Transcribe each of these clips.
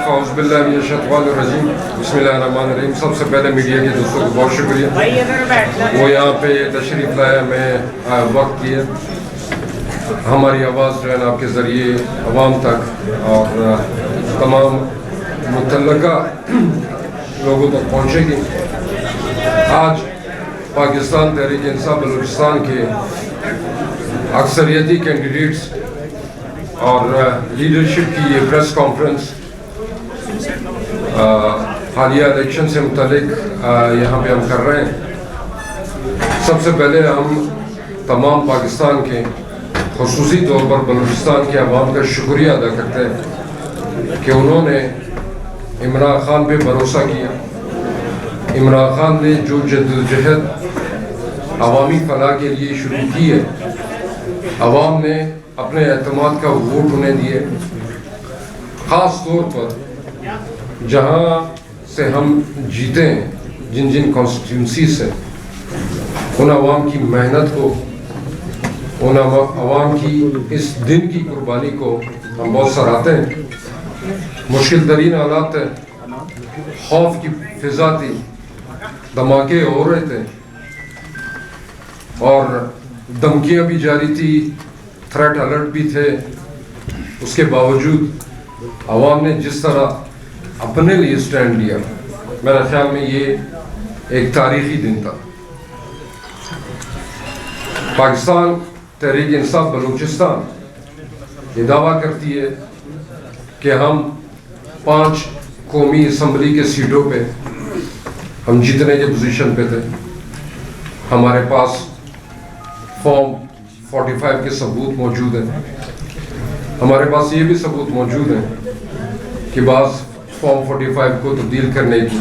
اعوذ باللہ من الشیطان الرجیم بسم اللہ الرحمن الرحیم. سب سے پہلے میڈیا کے دوستوں کو بہت شکریہ وہ یہاں پہ تشریف لائے ہمیں وقت کیا ہماری آواز جو ہے نا آپ کے ذریعے عوام تک اور تمام متعلقہ لوگوں تک پہنچے گی. آج پاکستان تحریک انصاف بلوچستان کے اکثریتی کینڈیڈیٹس اور لیڈرشپ کی یہ پریس کانفرنس حالیہ الیکشن سے متعلق یہاں پہ ہم کر رہے ہیں. سب سے پہلے ہم تمام پاکستان کے خصوصی طور پر بلوچستان کے عوام کا شکریہ ادا کرتے ہیں کہ انہوں نے عمران خان پہ بھروسہ کیا. عمران خان نے جو جدوجہد عوامی فلاح کے لیے شروع کی ہے عوام نے اپنے اعتماد کا ووٹ انہیں دیے. خاص طور پر جہاں سے ہم جیتے ہیں جن جن کانسٹیٹیونسی سے ان عوام کی محنت کو ان عوام کی اس دن کی قربانی کو ہم بہت سراہتے ہیں. مشکل ترین حالات تھے, خوف کی فضا تھی, دھماکے ہو رہے تھے اور دھمکیاں بھی جاری تھی, تھریٹ الرٹ بھی تھے. اس کے باوجود عوام نے جس طرح اپنے لیے سٹینڈ لیا میرا خیال میں یہ ایک تاریخی دن تھا. پاکستان تحریک انصاف بلوچستان یہ دعویٰ کرتی ہے کہ ہم 5 قومی اسمبلی کے سیٹوں پہ ہم جیتنے کے پوزیشن پہ تھے. ہمارے پاس فارم 45 کے ثبوت موجود ہیں. ہمارے پاس یہ بھی ثبوت موجود ہیں کہ بعض فارم 45 کو تبدیل کرنے کی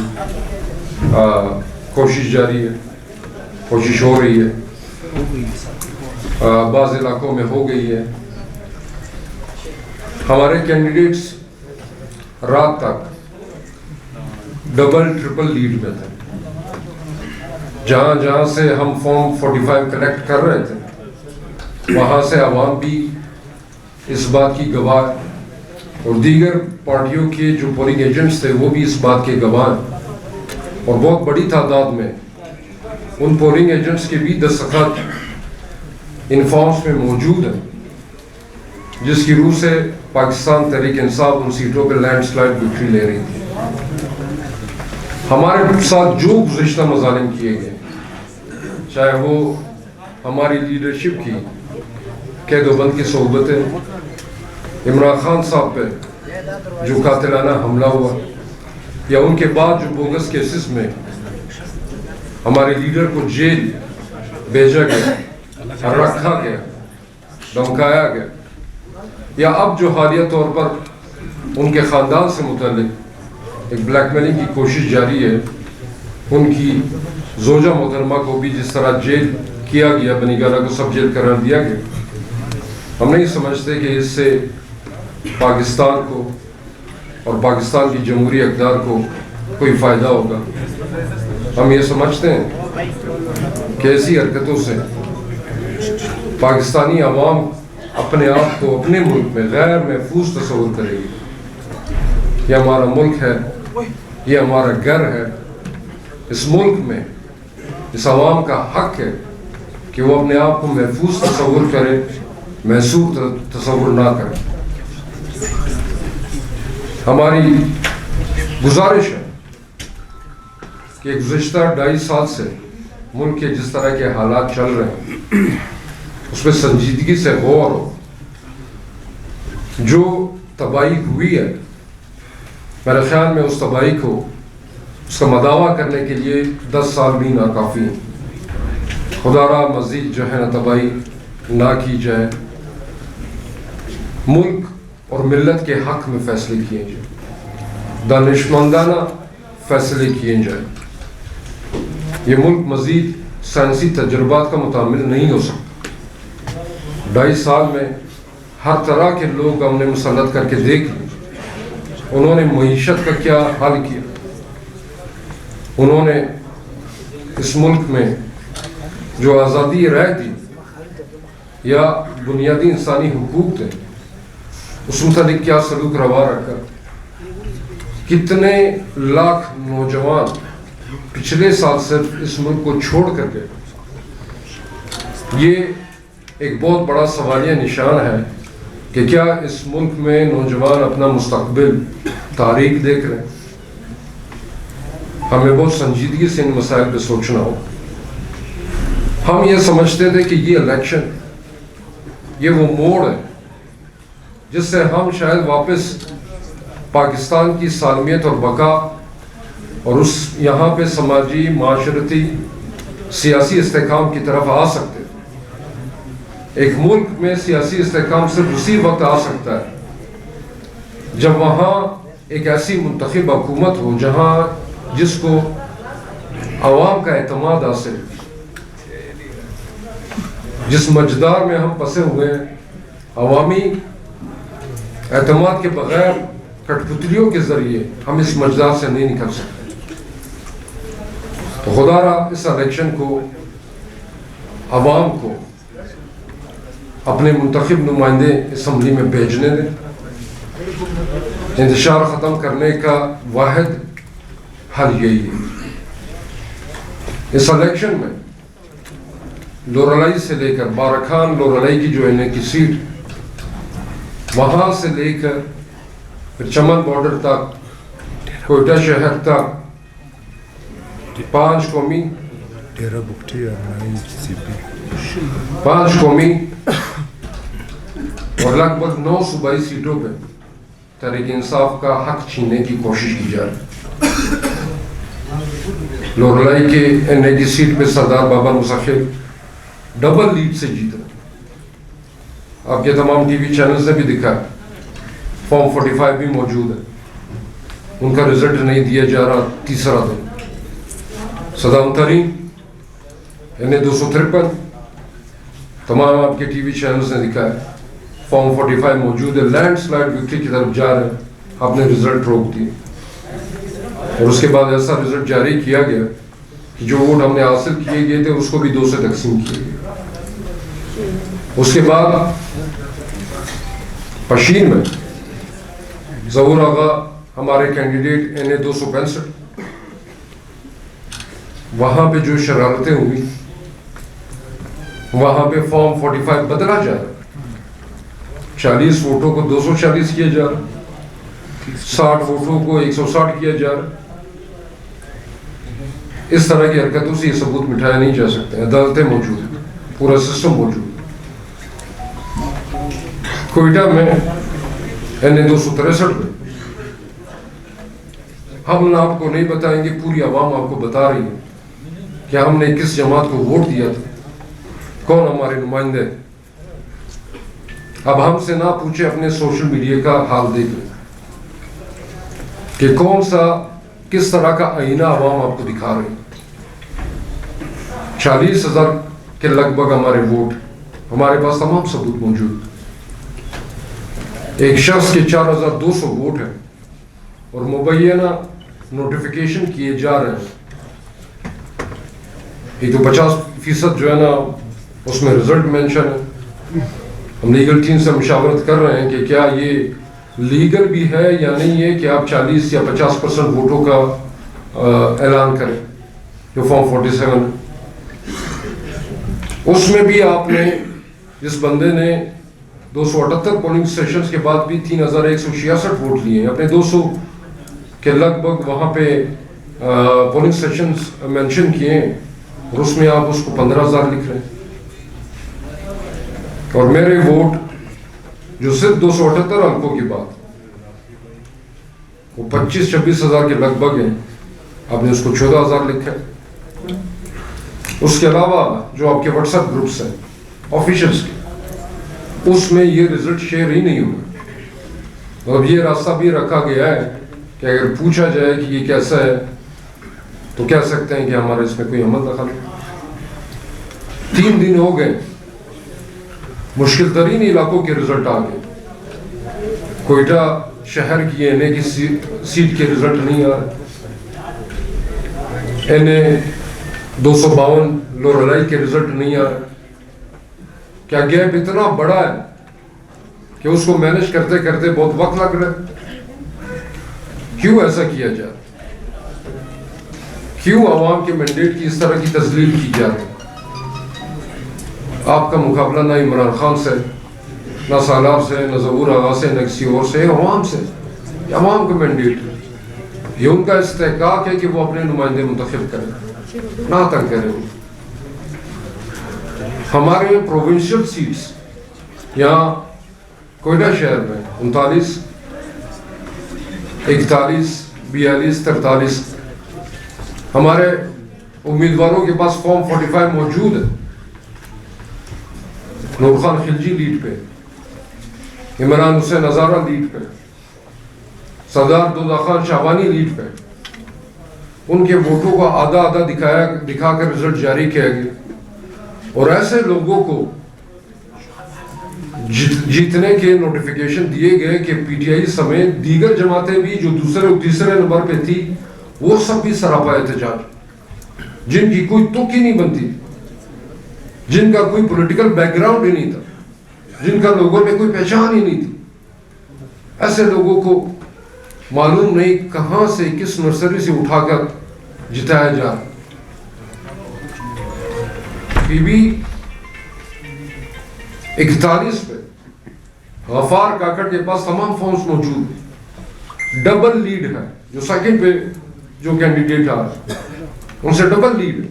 کوشش جاری ہے, کوشش ہو رہی ہے, بعض علاقوں میں ہو گئی ہے. ہمارے کینڈیڈیٹس رات تک ڈبل ٹرپل لیڈ میں تھے. جہاں جہاں سے ہم فارم 45 کلیکٹ کر رہے تھے وہاں سے عوام بھی اس بات کی گواہ اور دیگر پارٹیوں کے جو پولنگ ایجنٹس تھے وہ بھی اس بات کے گواہ ہیں. اور بہت بڑی تعداد میں ان پولنگ ایجنٹس کے بھی دستخط ان فارمز میں موجود ہیں جس کی روح سے پاکستان تحریک انصاف ان سیٹوں پہ لینڈ سلائڈ وکٹری لے رہی تھی. ہمارے ساتھ جو گزشتہ مظالم کیے گئے چاہے وہ ہماری لیڈرشپ کی قید و بند کی صحبتیں, عمران خان صاحب پہ جو قاتلانہ حملہ ہوا, یا ان کے بعد جو بوگس کیسز میں ہمارے لیڈر کو جیل بھیجا گیا, رکھا گیا, دھمکایا گیا, یا اب جو حالیہ طور پر ان کے خاندان سے متعلق ایک بلیک میلنگ کی کوشش جاری ہے. ان کی زوجہ محترمہ کو بھی جس طرح جیل کیا گیا, بنی گالہ کو سب جیل قرار دیا گیا. ہم نہیں سمجھتے کہ اس سے پاکستان کو اور پاکستان کی جمہوری اقدار کو کوئی فائدہ ہوگا. ہم یہ سمجھتے ہیں کہ ایسی حرکتوں سے پاکستانی عوام اپنے آپ کو اپنے ملک میں غیر محفوظ تصور کرے گی. یہ ہمارا ملک ہے, یہ ہمارا گھر ہے. اس ملک میں اس عوام کا حق ہے کہ وہ اپنے آپ کو محفوظ تصور کرے, محسوس تصور نہ کرے. ہماری گزارش ہے کہ گزشتہ 2.5 سال سے ملک کے جس طرح کے حالات چل رہے ہیں اس پہ سنجیدگی سے غور ہو. جو تباہی ہوئی ہے میرے خیال میں اس تباہی کو اس کا مداوع کرنے کے لیے 10 سال بھی ناکافی ہیں. خدا را مزید جو ہے نا تباہی نہ کی جائے. ملک اور ملت کے حق میں فیصلے کیے جائیں, دانشمندانہ فیصلے کیے جائیں. یہ ملک مزید سائنسی تجربات کا متحمل نہیں ہو سکتا. 2.5 سال میں ہر طرح کے لوگ ہم نے مسلط کر کے دیکھ لیے. انہوں نے معیشت کا کیا حل کیا, انہوں نے اس ملک میں جو آزادی رائے دی یا بنیادی انسانی حقوق تھے اس متعلق کیا سلوک روا رکھا. کتنے لاکھ نوجوان پچھلے سال صرف اس ملک کو چھوڑ کر گئے. یہ ایک بہت بڑا سوالیہ نشان ہے کہ کیا اس ملک میں نوجوان اپنا مستقبل تحریک دیکھ رہے ہیں. ہمیں بہت سنجیدگی سے ان مسائل پہ سوچنا ہو. ہم یہ سمجھتے تھے کہ یہ الیکشن یہ وہ موڑ ہے جس سے ہم شاید واپس پاکستان کی سالمیت اور بقا اور اس یہاں پہ سماجی معاشرتی سیاسی استحکام کی طرف آ سکتے. ایک ملک میں سیاسی استحکام صرف اسی وقت آ سکتا ہے جب وہاں ایک ایسی منتخب حکومت ہو جس کو عوام کا اعتماد حاصل، جس مجدار میں ہم پسے ہوئے ہیں. عوامی اعتماد کے بغیر کٹ پتلیوں کے ذریعے ہم اس مجدار سے نہیں نکل سکتے. تو خدا را اس الیکشن کو عوام کو اپنے منتخب نمائندے اسمبلی میں بھیجنے دیں. انتشار ختم کرنے کا واحد حل یہی ہے. اس الیکشن میں لورالائی سے لے کر بارکھان لورالائی کی جو این کی سیٹ وہاں سے لے کر پھر چمن بارڈر تک کوئٹہ شہر تک 5 قومی اور لگ بھگ 9 صوبائی سیٹوں پہ تحریک انصاف کا حق چھیننے کی کوشش کی جا رہی. لورالائی کے این اے کی سیٹ پہ سردار بابا مسخر ڈبل لیڈ سے جیتا. آپ کے تمام ٹی وی چینلز نے بھی دکھا فارم 45 بھی موجود ہے. ان کا رزلٹ نہیں دیا جا رہا تیسرا دن. صدام ترین این اے 253 تمام آپ کے ٹی وی چینلز نے دکھا ہے فارم 45 موجود ہے. لینڈ سلائڈ وکٹری کی طرف جا رہے ہیں. آپ نے رزلٹ روک دیے اور اس کے بعد ایسا رزلٹ جاری کیا گیا کہ جو ووٹ ہم نے حاصل کیے گئے تھے اس کو بھی 2 سے تقسیم کیے گئے. اس کے بعد پشین میں ظہور آغا ہمارے کینڈیڈیٹ این اے 265 وہاں پہ جو شرارتیں ہوئی وہاں پہ فارم 45 بدلا جا رہا. 40 ووٹوں کو 240 کیا جا رہا, 60 ووٹوں کو 160 کیا جا رہا. اس طرح کی حرکتوں سے یہ ثبوت مٹھایا نہیں جا سکتے. عدالتیں موجود ہیں, پورا سسٹم موجود ہے. کوئٹہ میں این اے 263 میں ہم آپ کو نہیں بتائیں گے, پوری عوام آپ کو بتا رہی ہے کہ ہم نے کس جماعت کو ووٹ دیا تھا, کون ہمارے نمائندے. اب ہم سے نہ پوچھے, اپنے سوشل میڈیا کا حال دیکھ لیں کہ کون سا کس طرح کا آئینہ عوام آپ کو دکھا رہی. 40,000 کے لگ بھگ ہمارے ووٹ, ہمارے پاس تمام ثبوت موجود. ایک شخص کے 4,200 ووٹ ہیں اور مبینہ نوٹیفیکیشن کیے جا رہے ہیں. یہ تو 50% جو ہے نا اس میں رزلٹ مینشن ہے. ہم لیگل ٹیم سے مشاورت کر رہے ہیں کہ کیا یہ لیگل بھی ہے یا نہیں ہے کہ آپ 40 یا 50% ووٹوں کا اعلان کریں جو فارم 47 ہے. اس میں بھی آپ نے جس بندے نے 278 پولنگ سیشنز کے بعد بھی 3,166 ووٹ لیے ہیں, اپنے 200 کے لگ بھگ وہاں پہ پولنگ سیشنز مینشن کیے ہیں اور اس میں آپ اس کو 15,000 لکھ رہے ہیں. اور میرے ووٹ جو صرف 278 حلقوں کی بات وہ 25-26,000 کے لگ بھگ ہیں, آپ نے اس کو 14,000 لکھا ہے. اس کے علاوہ جو آپ کے واٹس ایپ گروپس ہیں آفیشلس کے, اس میں یہ رزلٹ شیئر ہی نہیں ہوگا. اور یہ راستہ بھی رکھا گیا ہے کہ اگر پوچھا جائے کہ یہ کیسا ہے تو کہہ سکتے ہیں کہ ہمارا اس میں کوئی عمل دخل ہے. 3 دن ہو گئے, مشکل ترین علاقوں کے رزلٹ آ گئے. کوئٹہ شہر کی این اے کی سیٹ کے رزلٹ نہیں آ رہے. این اے 252 لورالائی کے رزلٹ نہیں آ رہے. کیا گیپ اتنا بڑا ہے کہ اس کو مینج کرتے کرتے بہت وقت لگ رہا ہے. کیوں ایسا کیا جا رہا؟ کیوں عوام کے مینڈیٹ کی اس طرح کی تذلیل کی جا رہی؟ آپ کا مقابلہ نہ عمران خان سے، نہ سالار سے، نہ ظہور آغا سے، نہ کسی اور سے، عوام سے. یہ عوام کا مینڈیٹ ہے، یہ ان کا استحقاق ہے کہ وہ اپنے نمائندے منتخب کریں، نہ تنگ کریں. ہمارے پروونشل سیٹس یہاں کوئٹہ شہر میں 39، 41، 42، 43 ہمارے امیدواروں کے پاس فارم 45 موجود ہے. نور خان خلجی لیڈ پہ، عمران حسین ہزارہ لیڈ پہ، سردار دودہ خان شعبانی لیڈ پہ. ان کے ووٹوں کا آدھا آدھا دکھا کر رزلٹ جاری کیا گیا، اور ایسے لوگوں کو جیتنے کے نوٹیفیکیشن دیے گئے کہ پی ٹی آئی سمیت دیگر جماعتیں بھی جو دوسرے اور تیسرے نمبر پہ تھی وہ سب بھی سراپا احتجاج، جن کی کوئی تک ہی نہیں بنتی، جن کا کوئی پولیٹیکل بیک گراؤنڈ ہی نہیں تھا، جن کا لوگوں میں کوئی پہچان ہی نہیں تھی. ایسے لوگوں کو معلوم نہیں کہاں سے کس نرسری سے اٹھا کر جتایا جا رہا. پی بی 41 پہ غفار کاکڑ کے پاس تمام فارمز موجود ہیں، ڈبل لیڈ ہے. جو سیکنڈ پہ جو کینڈیڈیٹ آ رہا ہے ان سے ڈبل لیڈ ہے.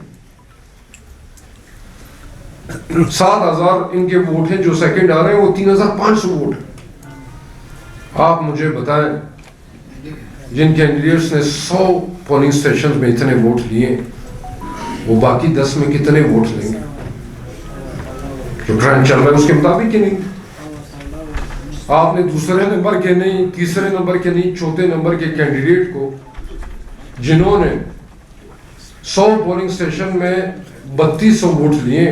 7,000 ان کے ووٹ ہیں، جو سیکنڈ آ رہے ہیں وہ 3,500 ووٹ ہیں. آپ مجھے بتائیں جن کینڈیڈیٹس نے 100 پولنگ سٹیشن میں اتنے ووٹ لیے وہ باقی 10 میں کتنے ووٹ لیں گے؟ جو ٹرینڈ چل رہا ہے اس کے مطابق ہی نہیں. آپ نے دوسرے نمبر کے نہیں، تیسرے نمبر کے نہیں، چوتھے نمبر کے کینڈیڈیٹ کو جنہوں نے 100 پولنگ سٹیشن میں 3200 ووٹ لیے،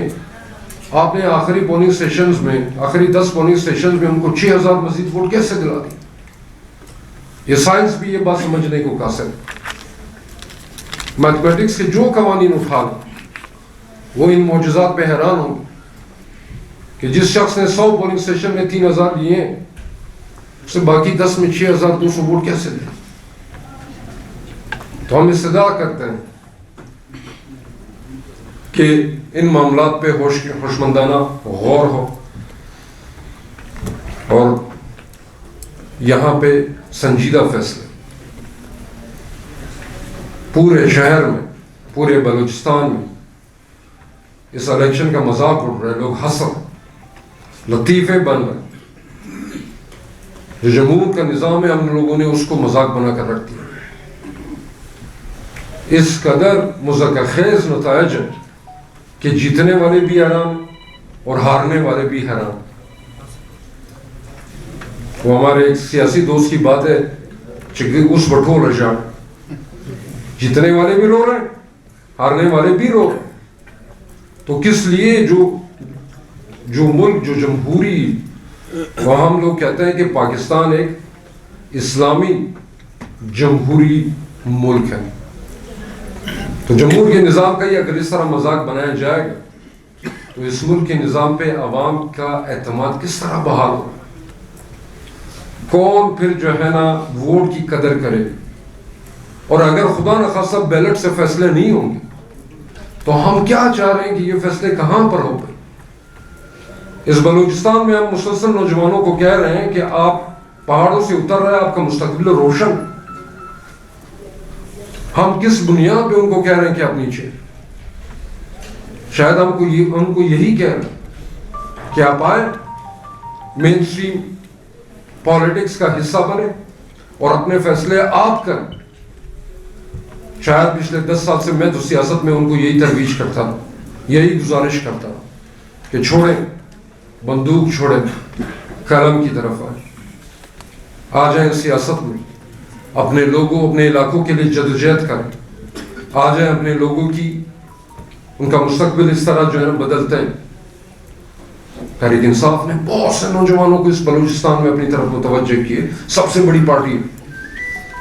آپ نے آخری پولنگ سٹیشنز میں، آخری 10 پولنگ سٹیشنز میں ان کو 6,000 مزید ووٹ کیسے دلا دی؟ یہ سائنس بھی یہ بات سمجھنے کو قاصر ہے. میتھمیٹکس کے جو قوانین اٹھا لیں وہ ان معجزات پہ حیران ہوں کہ جس شخص نے 100 پولنگ سٹیشن میں 3,000 لیے ہیں اسے باقی 10 میں 6,200 ووٹ کیسے دے؟ تو ہم استدعا کرتے ہیں کہ ان معاملات پہ ہوشمندانہ غور ہو اور یہاں پہ سنجیدہ فیصلے. پورے شہر میں، پورے بلوچستان میں اس الیکشن کا مذاق اڑ رہا ہے، لوگ ہنس رہے، لطیفے بن رہے. جو جمہور کا نظام ہے ہم لوگوں نے اس کو مذاق بنا کر رکھ دیا. اس قدر مذاق خیز نتائج ہیں کہ جیتنے والے بھی حیران اور ہارنے والے بھی حیران. وہ ہمارے ایک سیاسی دوست کی بات ہے کہ اس بٹھو رجاڑ، جیتنے والے بھی رو رہے ہیں، ہارنے والے بھی رو رہے ہیں. تو کس لیے جو ملک جو جمہوری، وہاں ہم لوگ کہتے ہیں کہ پاکستان ایک اسلامی جمہوری ملک ہے. تو جمہور کے نظام کا ہی اگر اس طرح مذاق بنایا جائے گا تو اس ملک کے نظام پہ عوام کا اعتماد کس طرح بحال ہوگا؟ کون پھر جو ہے نا ووٹ کی قدر کرے؟ اور اگر خدا نخواستہ بیلٹ سے فیصلے نہیں ہوں گے تو ہم کیا چاہ رہے ہیں کہ یہ فیصلے کہاں پر ہو گئے؟ اس بلوچستان میں ہم مسلسل نوجوانوں کو کہہ رہے ہیں کہ آپ پہاڑوں سے اتر رہے ہیں، آپ کا مستقبل روشن. ہم کس بنیاد پہ ان کو کہہ رہے ہیں کہ آپ نیچے؟ شاید ان کو یہی کہہ رہے ہیں کہ آپ آئیں، مین اسٹریم پالیٹکس کا حصہ بنے اور اپنے فیصلے آپ کریں. شاید پچھلے 10 سال سے میں تو سیاست میں ان کو یہی ترویج کرتا ہوں، یہی گزارش کرتا ہوں کہ چھوڑیں بندوق، چھوڑیں قلم کی طرف آ جائیں سیاست میں. اپنے لوگوں، اپنے علاقوں کے لیے جدوجہد کریں. آ جائیں اپنے لوگوں کی، ان کا مستقبل اس طرح جو ہے بدلتے ہیں. تحریک انصاف نے بہت سے نوجوانوں کو اس بلوچستان میں اپنی طرف متوجہ کیے، سب سے بڑی پارٹی